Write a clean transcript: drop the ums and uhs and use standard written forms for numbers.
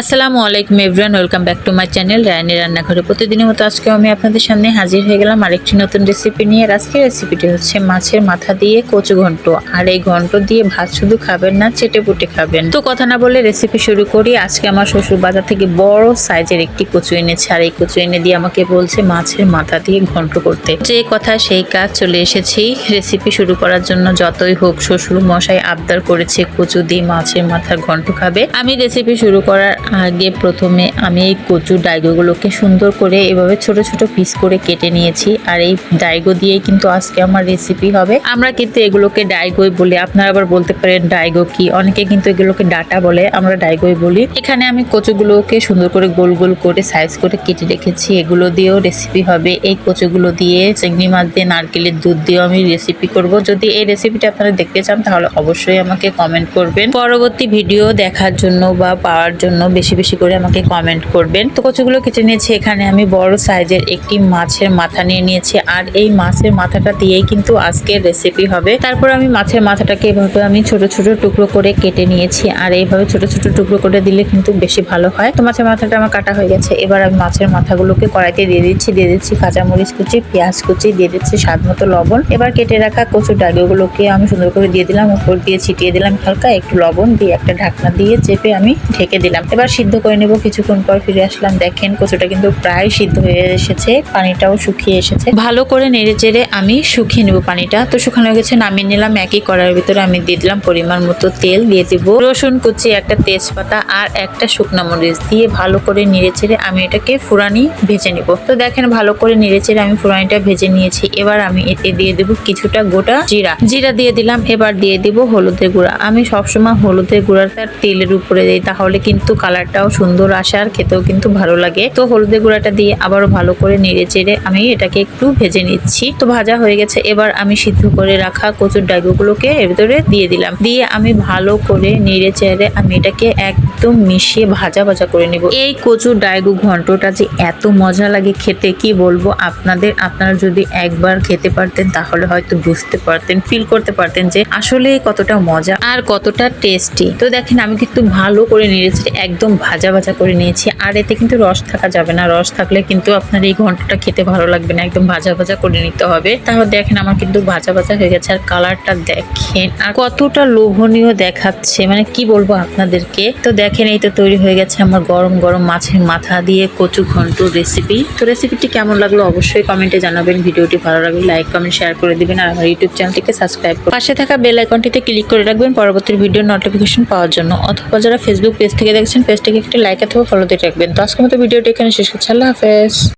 আসসালামু আলাইকুম everyone, welcome back to my channel Rayani রান্নাঘরে। প্রতিদিনের মতো আজকে আমি আপনাদের সামনে হাজির হয়ে গেলাম আরেকটি নতুন রেসিপি নিয়ে। আর আজকের রেসিপিটি হচ্ছে মাছের মাথা দিয়ে কচু ঘন্ট। আর এই ঘন্ট দিয়ে ভাত শুধু খাবেন না, চেটে পুটে খাবেন। তো কথা না বলে রেসিপি শুরু করি। আজকে আমার শ্বশুর বাজার থেকে বড় সাইজের একটি কচু এনেছে, আর এই কচু এনে দিয়ে আমাকে বলছে মাছের মাথা দিয়ে ঘন্ট করতে। যে কথা সেই কাজ, চলে এসেছি রেসিপি শুরু করার জন্য। যতই হোক শ্বশুর মশাই আবদার করেছে কচু দিয়ে মাছের মাথার ঘন্ট খাবে। আমি রেসিপি শুরু করার আগে প্রথমে আমি এই কচুর ডাইগোগুলোকে সুন্দর করে এভাবে ছোট ছোট পিস করে কেটে নিয়েছি। আর এই ডাইগো দিয়েই কিন্তু আজকে আমার রেসিপি হবে। আমরা কিন্তু এগুলোকে ডাইগোই বলি, আপনারা আবার বলতে পারেন ডাইগো কি, অনেকে কিন্তু এগুলোকে ডাটা বলে, আমরা ডাইগোই বলি। এখানে আমি কচুগুলোকে সুন্দর করে গোল গোল করে সাইজ করে কেটে রেখেছি। এগুলো দিয়েও রেসিপি হবে। এই কচুগুলো দিয়ে চিংড়ি মাছ দিয়ে নারকেলের দুধ দিয়েও আমি রেসিপি করব। যদি এই রেসিপিটা আপনারা দেখতে চান তাহলে অবশ্যই আমাকে কমেন্ট করবেন। পরবর্তী ভিডিও দেখার জন্য বা পাওয়ার জন্য বেশি বেশি করে আমাকে কমেন্ট করবেন। তো কচুগুলো কেটে নিয়েছি। এখানে আমি বড় সাইজের একটি মাছের মাথা নিয়ে নিয়েছি, আর এই মাছের মাথাটা দিয়েই কিন্তু আজকের রেসিপি হবে। তারপর আমি মাছের মাথাটাকে এভাবে আমি ছোট ছোট টুকরো করে কেটে নিয়েছি, আর এইভাবে ছোট ছোট টুকরো করে দিলে কিন্তু বেশি ভালো হয়। তো মাছের মাথাটা আমার কাটা হয়ে গেছে। এবার আমি মাছের মাথাগুলোকে কড়াইতে দিয়ে দিচ্ছি কাঁচামরিচ কুচি, পেঁয়াজ কুচি, দিয়ে দিচ্ছি স্বাদ মতো লবণ। এবার কেটে রাখা কচুর ডাগগুলোকে আমি সুন্দর করে দিয়ে দিলাম, উপর দিয়ে ছিটিয়ে দিলাম হালকা একটু লবণ দিয়ে, একটা ঢাকনা দিয়ে চেপে আমি ঢেকে দিলাম। এবার সিদ্ধ করে নেব। কিছুক্ষণ পর ফিরে আসলাম, দেখেন কচুটা কিন্তু প্রায় সিদ্ধ হয়ে এসেছে, পানিটাও শুকিয়ে এসেছে। ভালো করে নেড়ে চেড়ে আমি শুকিয়ে নেব পানিটা। তো শুকানো হয়ে গেছে, নামিয়ে নিলাম। একই কড়াইয়ের ভিতরে আমি দিয়ে দিলাম পরিমাণ মতো তেল, দিয়ে দিব রসুন কুচি, একটা তেজপাতা আর একটা শুকনো মরিচ দিয়ে ভালো করে নেড়ে চেড়ে আমি এটাকে ফুরানি ভেজে নিব। তো দেখেন ভালো করে নেড়ে চেড়ে আমি ফুরানিটা ভেজে নিয়েছি। এবার আমি এতে দিয়ে দেব কিছুটা গোটা জিরা দিয়ে দিলাম। এবার দিয়ে দিব হলুদের গুঁড়া। আমি সবসময় হলুদের গুঁড়াটা তেলের উপরে দিই, তাহলে কিন্তু কালারটাও সুন্দর আসে আর খেতেও কিন্তু ভালো লাগে। তো হলুদের গুঁড়াটা দিয়ে আবারও ভালো করে নেড়ে চেড়ে আমি এটাকে একটু ভেজে নিচ্ছি। তো ভাজা হয়ে গেছে। এবার আমি সিদ্ধ করে রাখা কচুর ডাইগুলোকে এর ভিতরে দিয়ে দিলাম, দিয়ে আমি ভালো করে নেড়ে চেড়ে আমি এটাকে একদম মিশিয়ে ভাজা ভাজা করে নিব। এই কচুর ডাইগু ঘন্টটা যে এত মজা লাগে খেতে, কি বলবো আপনাদের। আপনারা যদি একবার খেতে পারতেন তাহলে হয়তো বুঝতে পারতেন, ফিল করতে পারতেন যে আসলে কতটা মজা আর কতটা টেস্টি। তো দেখেন আমি কিন্তু ভালো করে নেড়ে চেড়ে একদম ভাজা ভাজা করে নিয়েছি। আর এতে কিন্তু রস থাকা যাবে না, রস থাকলে কিন্তু আপনার এই ঘন্টটা খেতে ভালো লাগবে না। একদম ভাজা ভাজা করে নিতে হবে। তাহলে দেখেন আমার কিন্তু ভাজা ভাজা হয়ে গেছে। আর কালারটা দেখেন আর কতটা লোভনীয় দেখাচ্ছে, মানে কি বলবো আপনাদেরকে। তো দেখেন এই তো তৈরি হয়ে গেছে আমার গরম গরম মাছের মাথা দিয়ে কচু ঘন্টর রেসিপি। তো রেসিপিটি কেমন লাগলো অবশ্যই কমেন্টে জানাবেন। ভিডিওটি ভালো লাগলে লাইক কমেন্ট শেয়ার করে দিবেন, আর আমার ইউটিউব চ্যানেলটিকে সাবস্ক্রাইব করে পাশে থাকা বেল আইকনটিতে ক্লিক করে রাখবেন পরবর্তী ভিডিও নোটিফিকেশন পাওয়ার জন্য। অথবা যারা ফেসবুক পেজ থেকে দেখছেন পেজটিকে একটি লাইক অথবা ফলো দিয়ে রাখবেন। তো আজকের মতো ভিডিওটি এখানে শেষ করছি। আল্লাহ হাফেজ।